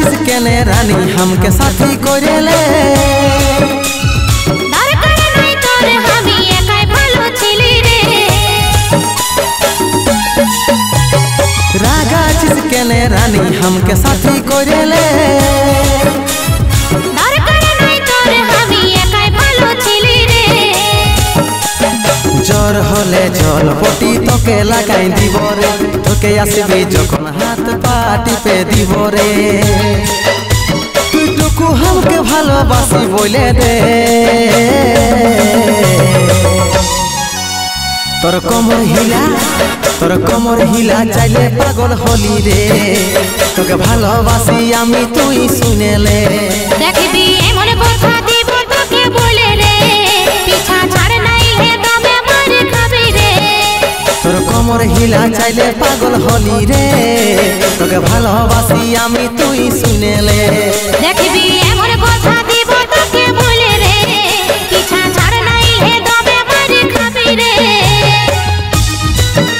छिस केने रानी हमके साथी कोरेले दरकार নাই তোর আমি একাই ভালো ছিলি রে रागा छिस केने रानी हमके साथी कोरेले दरकार নাই তোর আমি একাই ভালো ছিলি রে জ্বর হলে জল পটি তোকে লাগাই দিব রে তোকে আসবি যখন হাত পা টিপে দিব রে তুই টুকু हमके ভালোবাসি বলে দে তোর কোমর হিলা চাইলে পাগল হলি রে তোকে ভালোবাসি আমি তুই শুনেলে দেখবি এমন কথা দিব তোকে বলে রে পিছা ছাড় নাই হে দমে মার খাবি রে তোর কোমর হিলা চাইলে পাগল হলি রে তোকে ভালোবাসি আমি তুই শুনেলে দেখবি